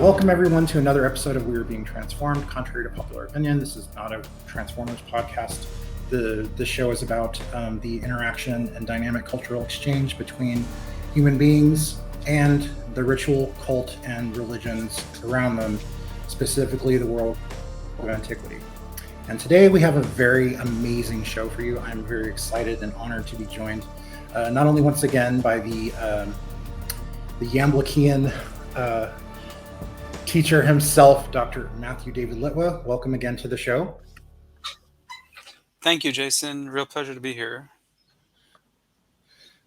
Welcome everyone to another episode of We Are Being Transformed. Contrary to popular opinion, this is not a Transformers podcast. The show is about the interaction and dynamic cultural exchange between human beings and the ritual, cult, and religions around them, specifically the world of Antiquity. And today we have a very amazing show for you. I'm very excited and honored to be joined not only once again by the Yamblikian teacher himself, Dr. Matthew David Litwa. Welcome again to the show. Thank you, Jason. Real pleasure to be here.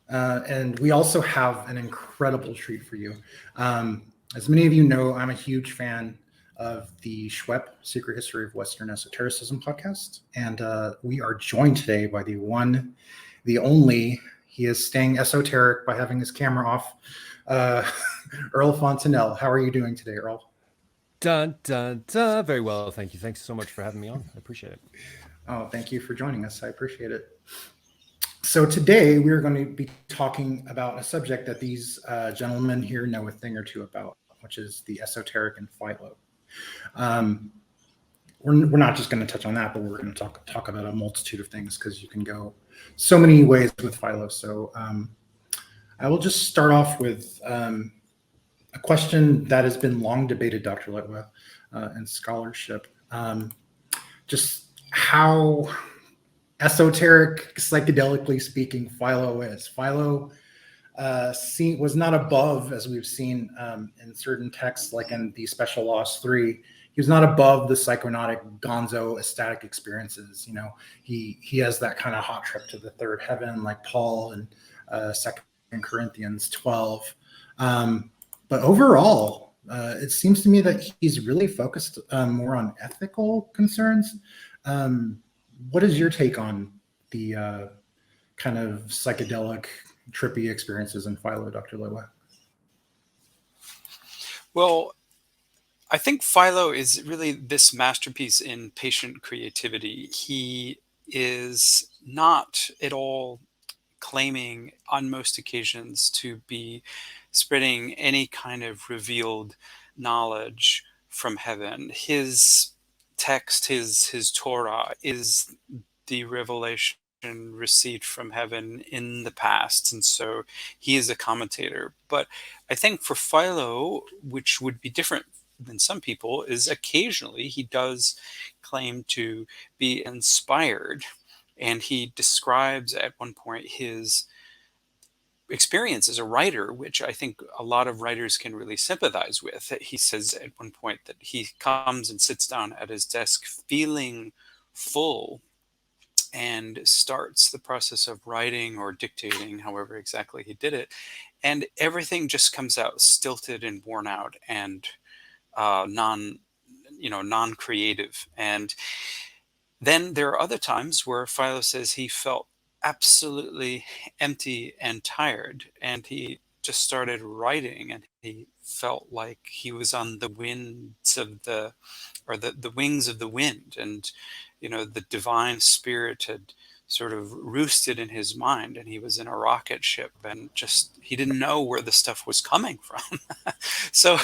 And we also have an incredible treat for you. As many of you know, I'm a huge fan of the SHWEP, Secret History of Western Esotericism podcast. And we are joined today by the one, the only, he is staying esoteric by having his camera off, Earl Fontainelle. How are you doing today, Earl? Dun, dun, dun. Very well, thank you. Thanks so much for having me on. I appreciate it. Oh, thank you for joining us. I appreciate it. So today we're going to be talking about a subject that these gentlemen here know a thing or two about, which is the esoteric and Philo. We're not just going to touch on that, but we're going to talk about a multitude of things because you can go so many ways with Philo. So I will just start off with a question that has been long debated, Dr. Litwa, in scholarship. Just how esoteric, psychedelically speaking, Philo is. Philo was not above, as we've seen in certain texts, like in the Special Laws 3, he was not above the psychonautic gonzo ecstatic experiences. You know, he has that kind of hot trip to the third heaven, like Paul in 2 Corinthians 12. But overall, it seems to me that he's really focused more on ethical concerns. What is your take on the kind of psychedelic, trippy experiences in Philo, Dr. Litwa? Well, I think Philo is really this masterpiece in patient creativity. He is not at all claiming on most occasions to be spreading any kind of revealed knowledge from heaven. His text, his Torah, is the revelation received from heaven in the past, and so he is a commentator. But I think for Philo, which would be different than some people, is occasionally he does claim to be inspired, and he describes at one point his experience as a writer, which I think a lot of writers can really sympathize with. He says at one point that he comes and sits down at his desk feeling full and starts the process of writing or dictating, however exactly he did it, and everything just comes out stilted and worn out and non-creative. And then there are other times where Philo says he felt absolutely empty and tired, and he just started writing, and he felt like he was on the winds of the wings of the wind, and the divine spirit had sort of roosted in his mind, and he was in a rocket ship, and just he didn't know where the stuff was coming from. So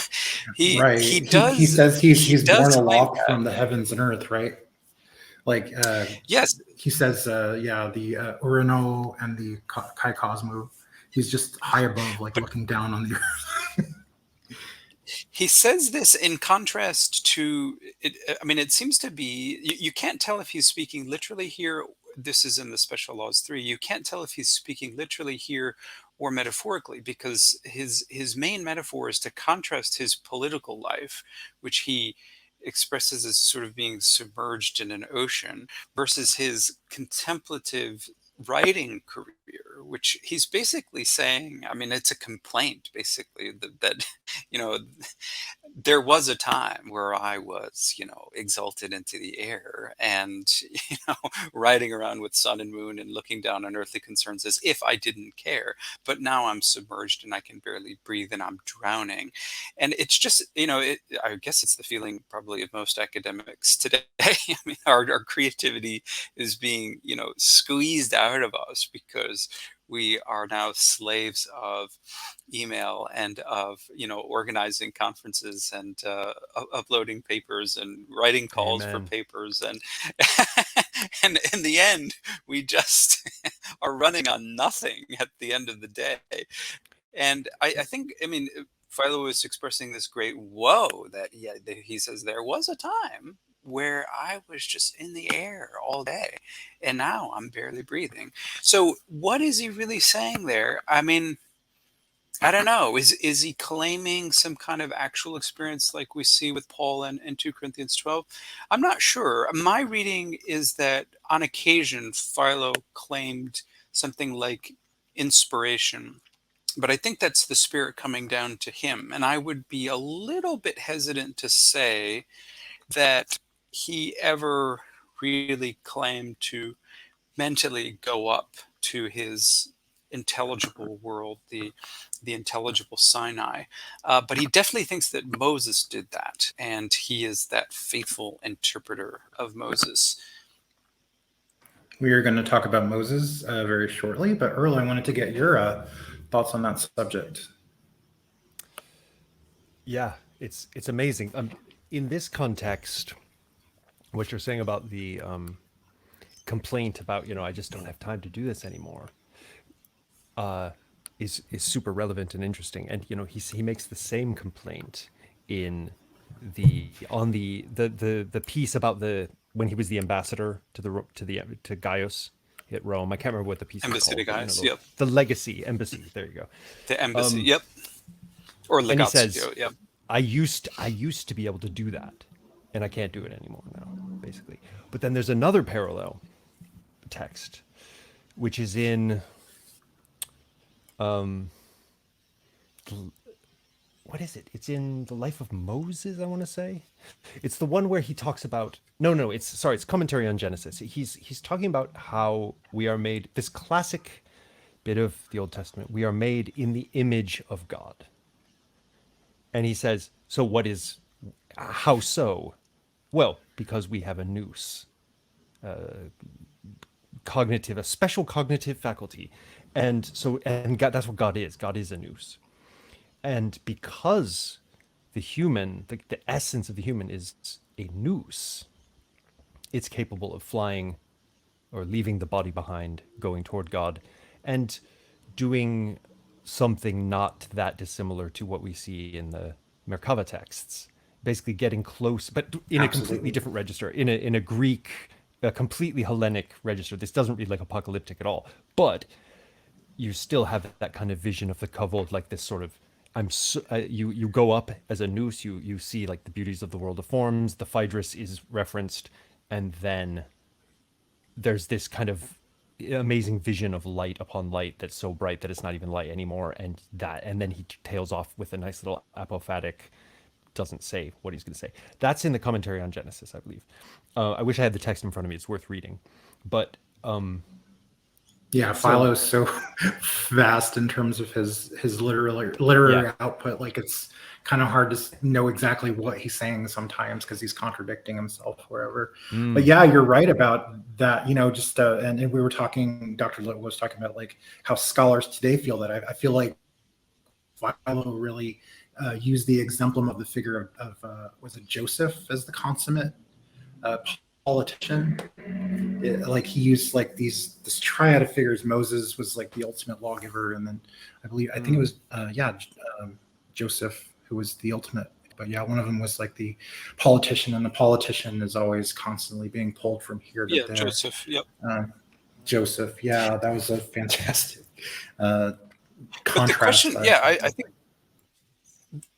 he says he's born aloft that. from the heavens and earth, right? Like yes, he says the Urano and the Kai Cosmo, he's just high above, like looking down on the earth. He says this in contrast to it. I mean, it seems to be, you can't tell if he's speaking literally here. This is in the Special Laws 3. You can't tell if he's speaking literally here or metaphorically, because his main metaphor is to contrast his political life, which he expresses as sort of being submerged in an ocean, versus his contemplative writing career, which he's basically saying, I mean, it's a complaint basically that there was a time where I was, exalted into the air and, riding around with sun and moon and looking down on earthly concerns as if I didn't care. But now I'm submerged and I can barely breathe and I'm drowning. And it's just, I guess it's the feeling probably of most academics today. I mean, our creativity is being, squeezed out of us because We are now slaves of email and of, organizing conferences and uploading papers and writing calls for Amen. papers. And, and in the end, we just are running on nothing at the end of the day. And I think, Philo is expressing this great woe that he says there was a time where I was just in the air all day, and now I'm barely breathing. So what is he really saying there? I mean, I don't know. Is he claiming some kind of actual experience like we see with Paul in 2 Corinthians 12? I'm not sure. My reading is that on occasion Philo claimed something like inspiration, but I think that's the Spirit coming down to him. And I would be a little bit hesitant to say that he ever really claimed to mentally go up to his intelligible world, the intelligible Sinai. But he definitely thinks that Moses did that, and he is that faithful interpreter of Moses. We are going to talk about Moses very shortly, but Earl, I wanted to get your thoughts on that subject. Yeah, it's amazing. In this context, what you're saying about the complaint about, I just don't have time to do this anymore, is super relevant and interesting. And he makes the same complaint in the piece about when he was the ambassador to Gaius at Rome. I can't remember what the piece Embassy is to called. Gaius, yep. The legacy embassy. There you go. The embassy, yep. Or And he says, legatio, yep. I used to be able to do that, and I can't do it anymore now, basically. But then there's another parallel text, which is in what is it? It's in the Life of Moses, I want to say. It's the one where he talks about it's commentary on Genesis. He's talking about how we are made, this classic bit of the Old Testament, we are made in the image of God. And he says, so how so? Well, because we have a nous, a special cognitive faculty. And God, that's what God is. God is a nous. And because the human, the essence of the human is a nous, it's capable of flying or leaving the body behind, going toward God, and doing something not that dissimilar to what we see in the Merkava texts. Basically getting close, but in a completely different register, in a Greek, a completely Hellenic register. This doesn't read like apocalyptic at all, but you still have that kind of vision of the kavod, like this sort of, you go up as a nous, you see like the beauties of the world of forms, the Phaedrus is referenced, and then there's this kind of amazing vision of light upon light that's so bright that it's not even light anymore, and then he tails off with a nice little apophatic, doesn't say what he's going to say. That's in the commentary on Genesis, I believe. I wish I had the text in front of me. It's worth reading. But Philo's so vast in terms of his literary output. Like, it's kind of hard to know exactly what he's saying sometimes because he's contradicting himself wherever. But yeah, you're right about that. And we were talking, Dr. Little was talking about like how scholars today feel that. I feel like Philo really used the exemplum of the figure of was it Joseph as the consummate politician. Like he used like this triad of figures. Moses was like the ultimate lawgiver, and then I think it was Joseph who was the ultimate. But yeah, one of them was like the politician, and the politician is always constantly being pulled from here to there. Joseph. Yep. Joseph. Yeah, that was a fantastic contrast. But the question, I think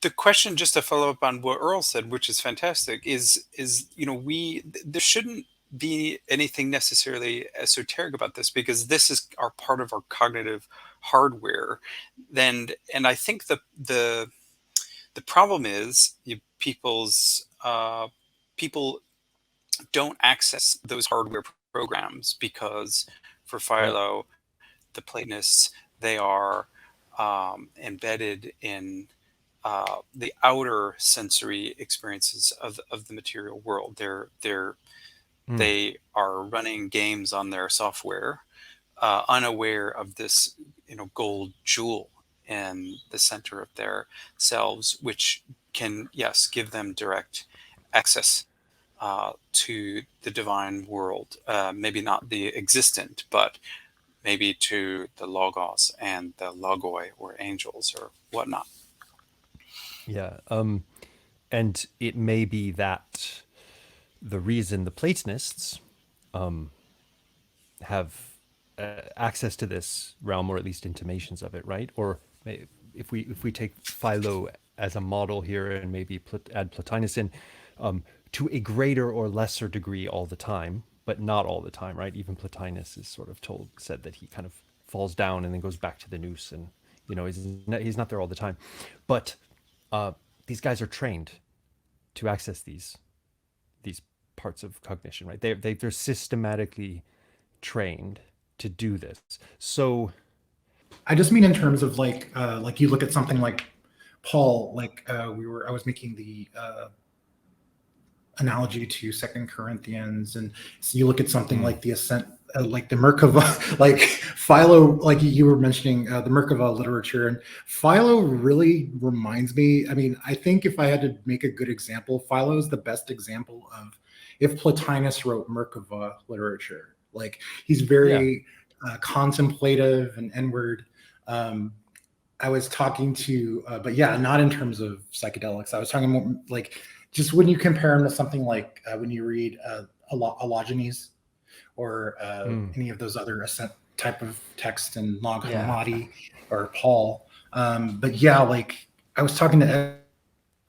the question, just to follow up on what Earl said, which is fantastic, is there shouldn't be anything necessarily esoteric about this, because this is part of our cognitive hardware. And I think the problem is people don't access those hardware programs, because for Philo, the Platonists, they are embedded in the outer sensory experiences of the material world. They are running games on their software, unaware of this, gold jewel in the center of their selves, which can, yes, give them direct access to the divine world. Maybe not the existent, but maybe to the logos and the logoi, or angels or whatnot. Yeah. And it may be that the reason the Platonists have access to this realm, or at least intimations of it, right? Or if we take Philo as a model here, and maybe add Plotinus in, to a greater or lesser degree all the time, but not all the time, right? Even Plotinus is sort of said that he kind of falls down and then goes back to the noose, and he's not there all the time. But these guys are trained to access these parts of cognition, right? They're systematically trained to do this. So I just mean in terms of like you look at something like Paul, like I was making the analogy to Second Corinthians, and so you look at something like the Ascent, like the Merkava, like Philo, like you were mentioning the Merkava literature, and Philo really reminds me. I mean, I think if I had to make a good example, Philo is the best example of if Plotinus wrote Merkava literature. Like he's very contemplative and inward. I was talking to, but yeah, not in terms of psychedelics. I was talking more like just when you compare him to something like when you read Allogenes or any of those other ascent type of text, and Nag Hammadi or Paul. But yeah, like I was talking to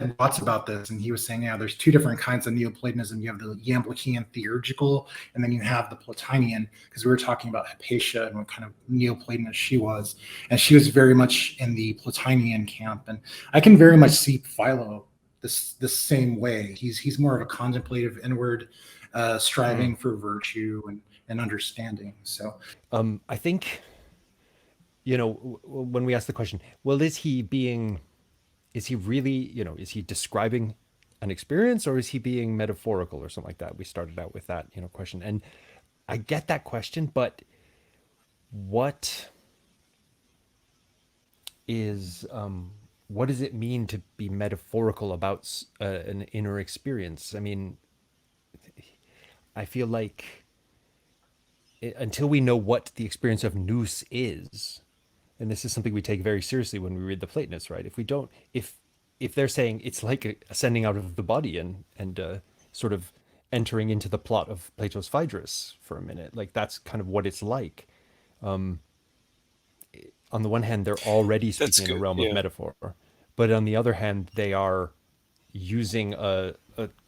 Ed Watts about this, and he was saying, yeah, there's two different kinds of Neoplatonism. You have the Iamblichian theurgical, and then you have the Platonian, because we were talking about Hypatia and what kind of Neoplatonist she was. And she was very much in the Platonian camp. And I can very much see Philo the same way. He's more of a contemplative, inward, striving for virtue and understanding. So I think, when we ask the question, well, is he really, is he describing an experience, or is he being metaphorical or something like that? We started out with that, question. And I get that question, but what does it mean to be metaphorical about an inner experience? I mean, I feel like until we know what the experience of nous is, and this is something we take very seriously when we read the Platonists, right? If we don't, if they're saying it's like ascending out of the body and sort of entering into the plot of Plato's Phaedrus for a minute, like that's kind of what it's like. On the one hand, they're already speaking in a realm of metaphor, but on the other hand, they are using a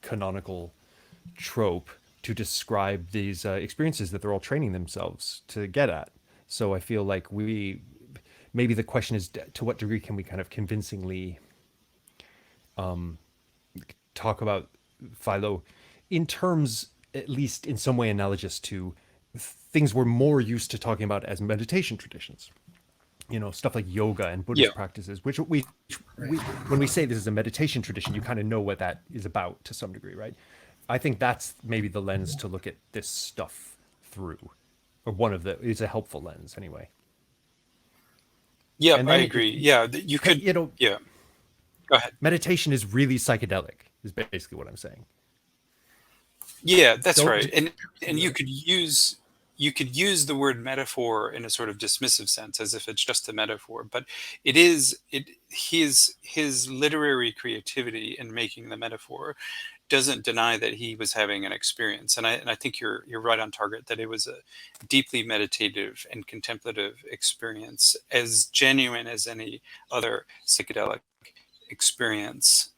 canonical trope to describe these experiences that they're all training themselves to get at. So I feel like maybe the question is, to what degree can we kind of convincingly talk about Philo in terms, at least in some way, analogous to things we're more used to talking about as meditation traditions. Stuff like yoga and Buddhist practices, which we when we say this is a meditation tradition, you kind of know what that is about to some degree, right? I think that's maybe the lens to look at this stuff through, or it's a helpful lens anyway. Yeah, I agree. You could, Go ahead. Meditation is really psychedelic, is basically what I'm saying. Yeah, that's right. And you could use the word metaphor in a sort of dismissive sense, as if it's just a metaphor, but his literary creativity in making the metaphor doesn't deny that he was having an experience. And I think you're right on target, that it was a deeply meditative and contemplative experience, as genuine as any other psychedelic experience.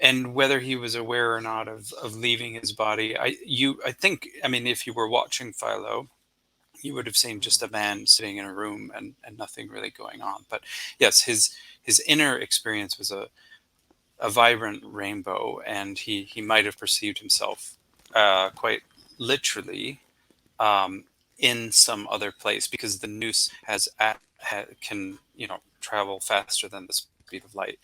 And whether he was aware or not of leaving his body, I think, if you were watching Philo, you would have seen just a man sitting in a room and nothing really going on. But yes, his inner experience was a vibrant rainbow, and he might have perceived himself quite literally in some other place, because the nous can travel faster than the speed of light,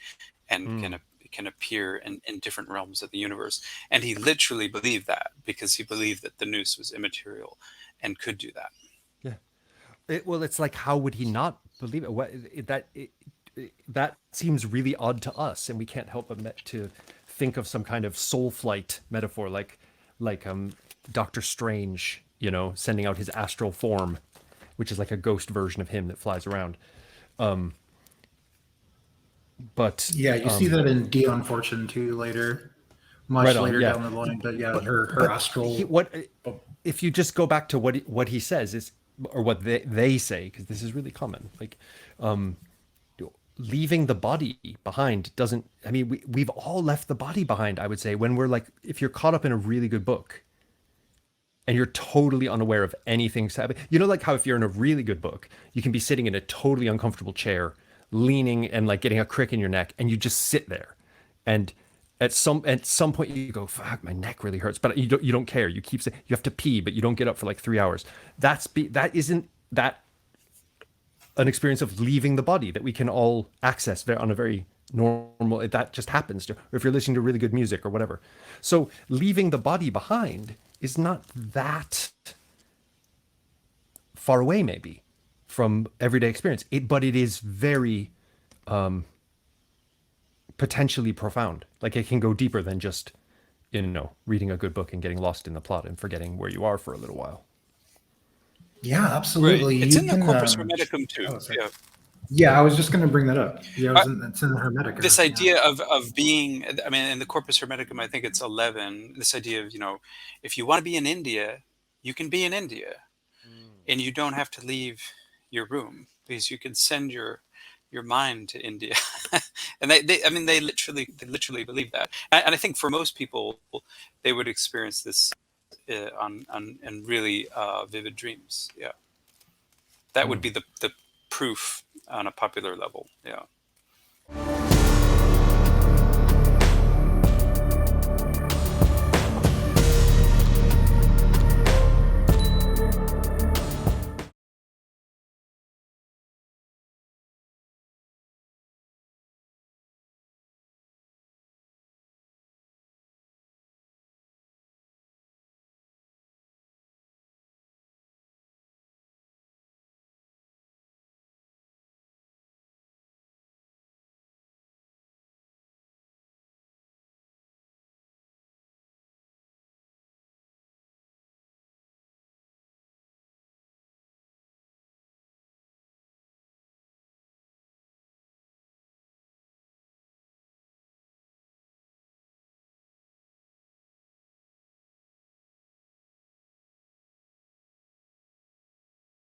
and can appear in different realms of the universe. And he literally believed that, because he believed that the nous was immaterial and could do that. Yeah. Well, it's like, how would he not believe it? That seems really odd to us, and we can't help but to think of some kind of soul flight metaphor, like Doctor Strange, sending out his astral form, which is like a ghost version of him that flies around. But Yeah, you see that in Dion Fortune too later, much Right on, later yeah. down the line. But yeah, her astral. If you just go back to what he says is, or what they say, because this is really common, like leaving the body behind doesn't, I mean, we've all left the body behind, I would say, when we're like, if you're caught up in a really good book and you're totally unaware of anything happening, like how if you're in a really good book, you can be sitting in a totally uncomfortable chair, leaning and like getting a crick in your neck, and you just sit there, and at some point you go, fuck, my neck really hurts, but you don't care. You keep saying you have to pee, but you don't get up for like 3 hours. Isn't that an experience of leaving the body that we can all access on a very normal, that just happens to, or if you're listening to really good music or whatever. So leaving the body behind is not that far away maybe from everyday experience, but it is very potentially profound. Like it can go deeper than just reading a good book and getting lost in the plot and forgetting where you are for a little while. Yeah, absolutely. Right. It's You in the can, Corpus Hermeticum too. oh, sorry. Yeah. Yeah, I was just going to bring that up. Yeah, it's in the Hermetic. This idea of being, I mean, in the Corpus Hermeticum, I think it's 11. This idea of, if you want to be in India, you can be in India, and you don't have to leave your room, because you can send your mind to India. And they literally believe that. And I think for most people, they would experience this on really vivid dreams. Yeah, that would be the proof on a popular level. Yeah.